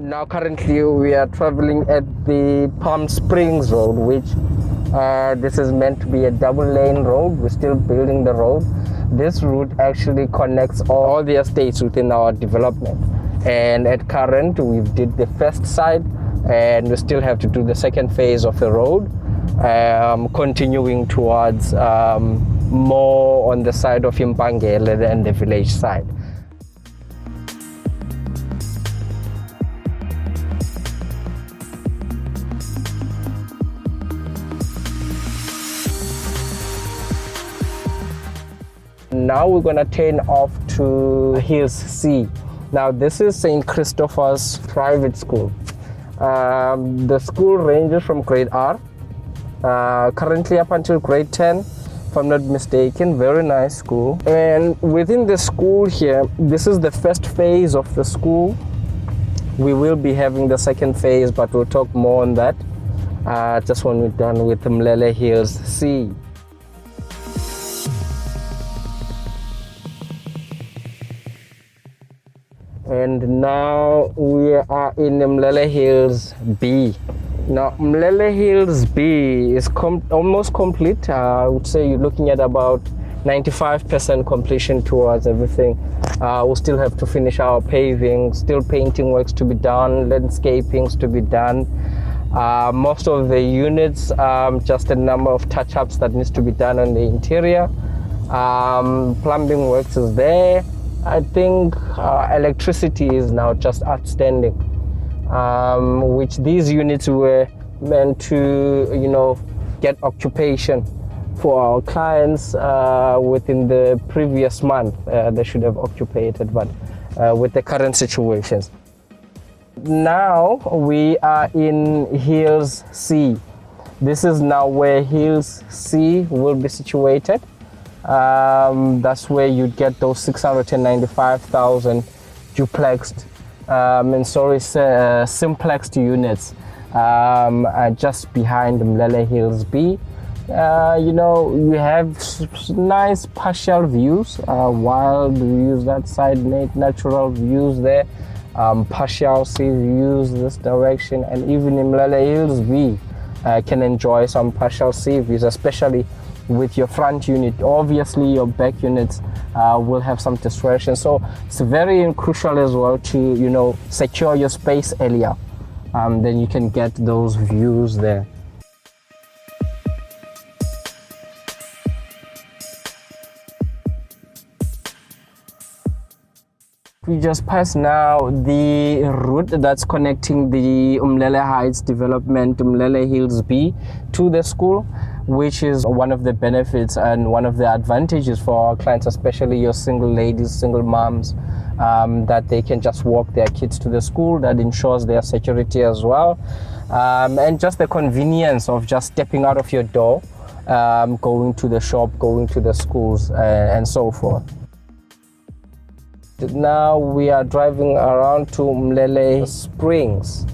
Now currently we are traveling at the Palm Springs Road, which this is meant to be a double lane road. We're still building the road. This route actually connects all the estates within our development. And at current, we've did the first side and we still have to do the second phase of the road, continuing towards more on the side of Impangele and the village side. Now we're going to turn off to Hills C. Now this is St. Christopher's private school. The school ranges from grade R, currently up until grade 10, if I'm not mistaken. Very nice school. And within the school here, this is the first phase of the school. We will be having the second phase, but we'll talk more on that just when we're done with Umlele Hills C. And now we are in Umlele Hills B. Now Umlele Hills B is almost complete. I would say you're looking at about 95% completion towards everything. We'll still have to finish our paving, still painting works to be done, landscapings to be done. Most of the units, just a number of touch-ups that needs to be done on the interior. Plumbing works is there. I think electricity is now just outstanding, which these units were meant to, get occupation for our clients within the previous month. They should have occupied, but with the current situations. Now we are in Hills C. This is now where Hills C will be situated. That's where you'd get those 695,000 duplexed simplexed units just behind Umlele Hills B. You have nice partial views, wild views that side, natural views there, partial sea views this direction, and even Umlele Hills B can enjoy some partial sea views, especially with your front unit. Obviously your back units will have some distortion, so it's very crucial as well to secure your space earlier, then you can get those views there. We just passed now the route that's connecting the Umlele Heights development, Umlele Hills B, to the school, which is one of the benefits and one of the advantages for our clients, especially your single ladies, single moms, that they can just walk their kids to the school. That ensures their security as well, and just the convenience of just stepping out of your door, going to the shop, going to the schools, and so forth. Now we are driving around to Leila Springs.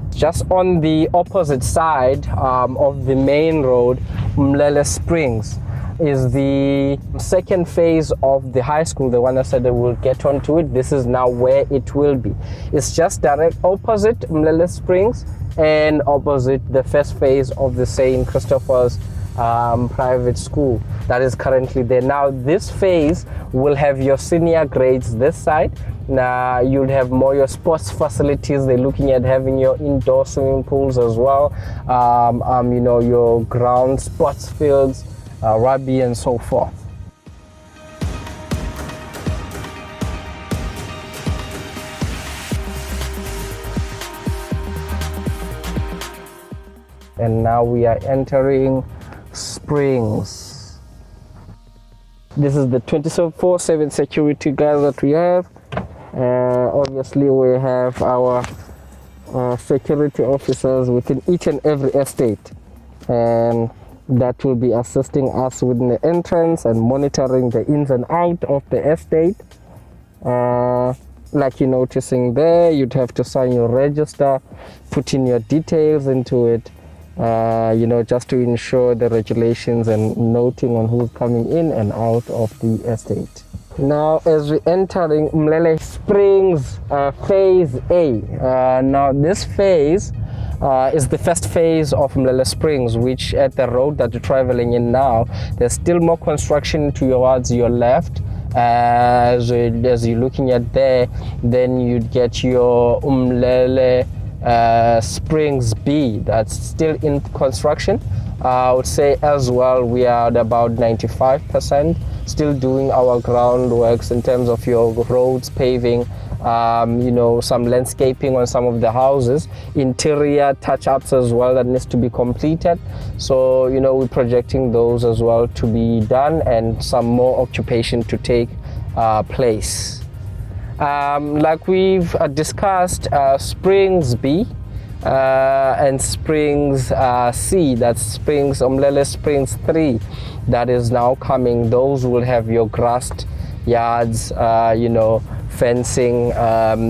Just on the opposite side of the main road, Leila Springs is the second phase of the high school, the one I said that we'll get onto it. This is now where it will be. It's just direct opposite Leila Springs and opposite the first phase of the St. Christopher's private school that is currently there. Now this phase will have your senior grades this side. Now you'll have more your sports facilities. They're looking at having your indoor swimming pools as well, your ground sports fields, rugby and so forth. And now we are entering Springs. This is the 24/7 security guys that we have. Obviously we have our security officers within each and every estate, and that will be assisting us within the entrance and monitoring the ins and out of the estate. Like you're noticing there, you'd have to sign your register, put in your details into it, just to ensure the regulations and noting on who's coming in and out of the estate. Now, as we're entering Umlele Springs Phase A, now this phase is the first phase of Umlele Springs, which at the road that you're traveling in now, there's still more construction towards your left. As you're looking at there, then you'd get your Umlele Springs B, that's still in construction. I would say as well we are at about 95%, still doing our groundworks in terms of your roads, paving, some landscaping on some of the houses, interior touch-ups as well that needs to be completed. So we're projecting those as well to be done, and some more occupation to take place. Like we've discussed, Springs B and Springs C, that's Umlele Springs 3, that is now coming. Those will have your grassed yards, fencing,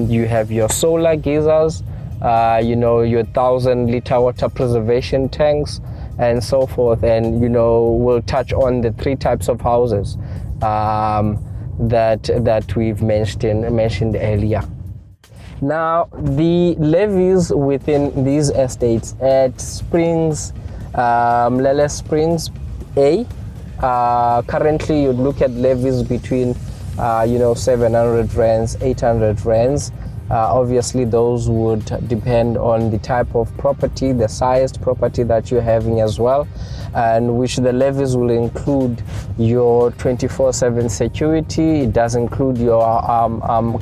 you have your solar geysers, your 1,000-liter water preservation tanks, and so forth. And we'll touch on the 3 types of houses that we've mentioned earlier. Now, the levies within these estates at Springs, Leila Springs A, currently you'd look at levies between 700 rands, 800 rands. Obviously those would depend on the type of property, the sized property that you're having as well, and which the levies will include your 24/7 security. It does include your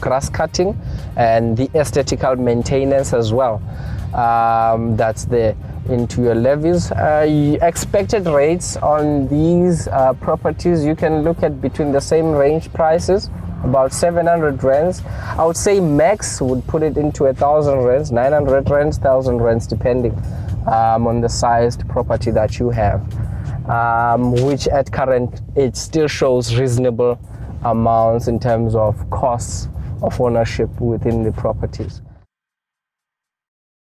grass cutting and the aesthetical maintenance as well. That's into your levies. Expected rates on these properties, you can look at between the same range prices, about 700 rands. I would say max would put it into 1,000 rands, 900 rands, 1,000 rands, depending on the sized property that you have, which at current it still shows reasonable amounts in terms of costs of ownership within the properties.